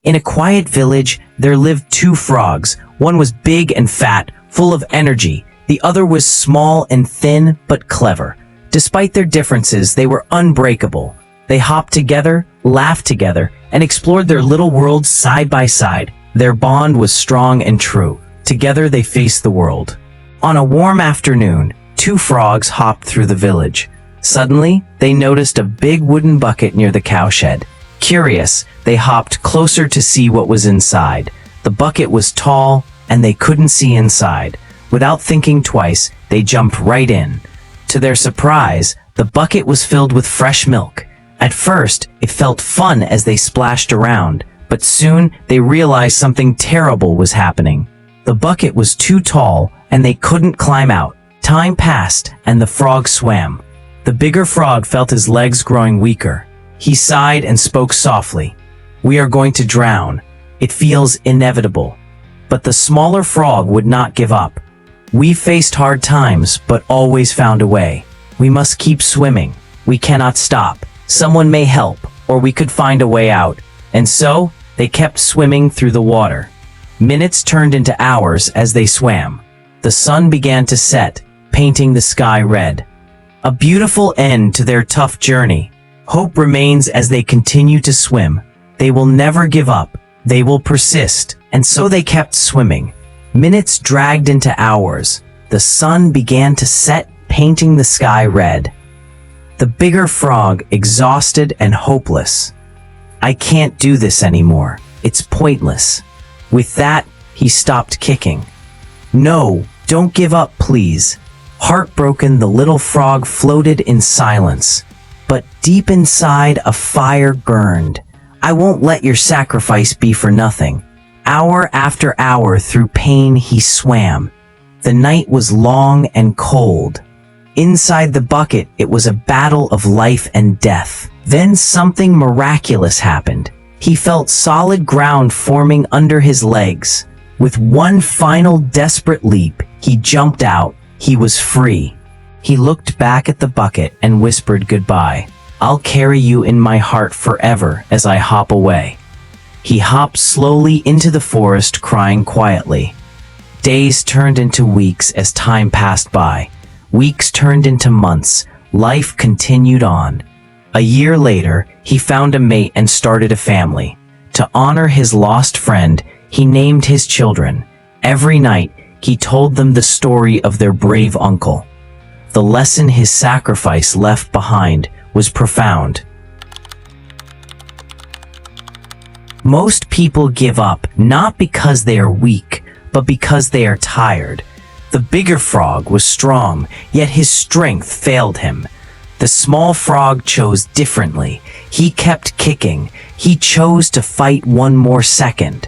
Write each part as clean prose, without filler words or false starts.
In a quiet village, there lived two frogs. One was big and fat, full of energy. The other was small and thin, but clever. Despite their differences, they were unbreakable. They hopped together, laughed together, and explored their little worlds side by side. Their bond was strong and true. Together they faced the world. On a warm afternoon, two frogs hopped through the village. Suddenly, they noticed a big wooden bucket near the cowshed. Curious, they hopped closer to see what was inside. The bucket was tall, and they couldn't see inside. Without thinking twice, they jumped right in. To their surprise, the bucket was filled with fresh milk. At first, it felt fun as they splashed around, but soon they realized something terrible was happening. The bucket was too tall, and they couldn't climb out. Time passed, and the frog swam. The bigger frog felt his legs growing weaker. He sighed and spoke softly. "We are going to drown. It feels inevitable." But the smaller frog would not give up. "We faced hard times, but always found a way. We must keep swimming. We cannot stop. Someone may help, or we could find a way out." And so, they kept swimming through the water. Minutes turned into hours as they swam. The sun began to set, painting the sky red. A beautiful end to their tough journey. Hope remains as they continue to swim. They will never give up. They will persist. And so they kept swimming. Minutes dragged into hours. The sun began to set, painting the sky red. The bigger frog, exhausted and hopeless. "I can't do this anymore. It's pointless." With that, he stopped kicking. "No, don't give up, please." Heartbroken, the little frog floated in silence. But deep inside, a fire burned. "I won't let your sacrifice be for nothing." Hour after hour through pain he swam. The night was long and cold. Inside the bucket, it was a battle of life and death. Then something miraculous happened. He felt solid ground forming under his legs. With one final desperate leap, he jumped out. He was free. He looked back at the bucket and whispered goodbye. "I'll carry you in my heart forever as I hop away." He hopped slowly into the forest, crying quietly. Days turned into weeks as time passed by. Weeks turned into months. Life continued on. A year later, he found a mate and started a family. To honor his lost friend, he named his children. Every night, he told them the story of their brave uncle. The lesson his sacrifice left behind was profound. Most people give up not because they are weak, but because they are tired. The bigger frog was strong, yet his strength failed him. The small frog chose differently. He kept kicking. He chose to fight one more second.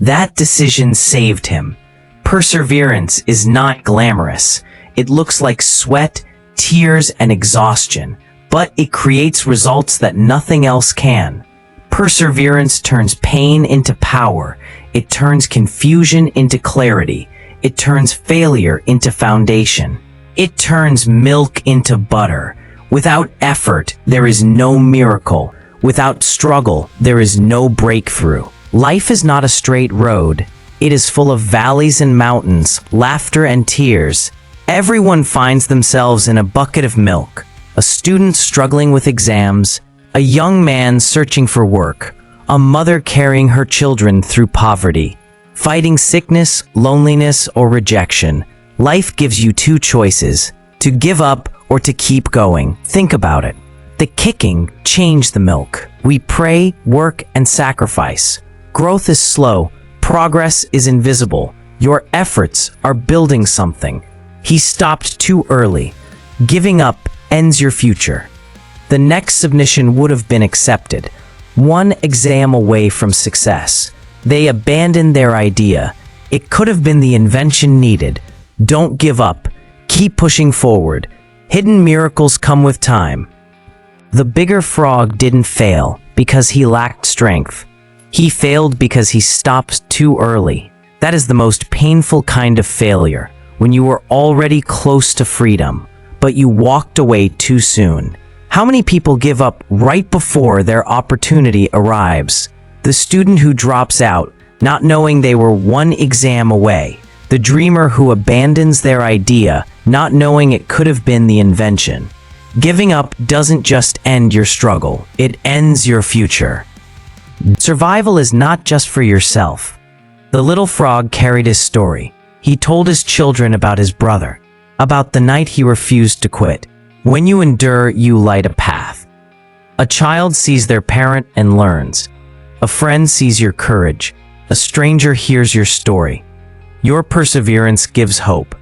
That decision saved him. Perseverance is not glamorous. It looks like sweat, tears, and exhaustion, but it creates results that nothing else can. Perseverance turns pain into power. It turns confusion into clarity. It turns failure into foundation. It turns milk into butter. Without effort, there is no miracle. Without struggle, there is no breakthrough. Life is not a straight road. It is full of valleys and mountains, laughter and tears. Everyone finds themselves in a bucket of milk. A student struggling with exams, a young man searching for work, a mother carrying her children through poverty, fighting sickness, loneliness, or rejection. Life gives you two choices: to give up or to keep going. Think about it. The kicking changed the milk. We pray, work, and sacrifice. Growth is slow. Progress is invisible. Your efforts are building something. He stopped too early. Giving up ends your future. The next submission would have been accepted. One exam away from success. They abandoned their idea. It could have been the invention needed. Don't give up. Keep pushing forward. Hidden miracles come with time. The bigger frog didn't fail because he lacked strength. He failed because he stopped too early. That is the most painful kind of failure, when you were already close to freedom, but you walked away too soon. How many people give up right before their opportunity arrives? The student who drops out, not knowing they were one exam away. The dreamer who abandons their idea, not knowing it could have been the invention. Giving up doesn't just end your struggle, it ends your future. Survival is not just for yourself. The little frog carried his story. He told his children about his brother, about the night he refused to quit. When you endure, you light a path. A child sees their parent and learns. A friend sees your courage. A stranger hears your story. Your perseverance gives hope.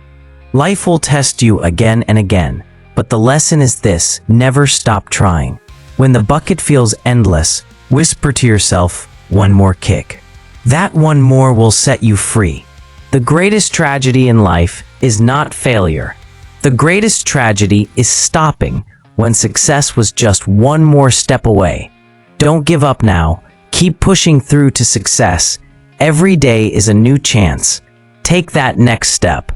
Life will test you again and again, but the lesson is this: never stop trying. When the bucket feels endless, whisper to yourself, one more kick. That one more will set you free. The greatest tragedy in life is not failure. The greatest tragedy is stopping when success was just one more step away. Don't give up now. Keep pushing through to success. Every day is a new chance. Take that next step.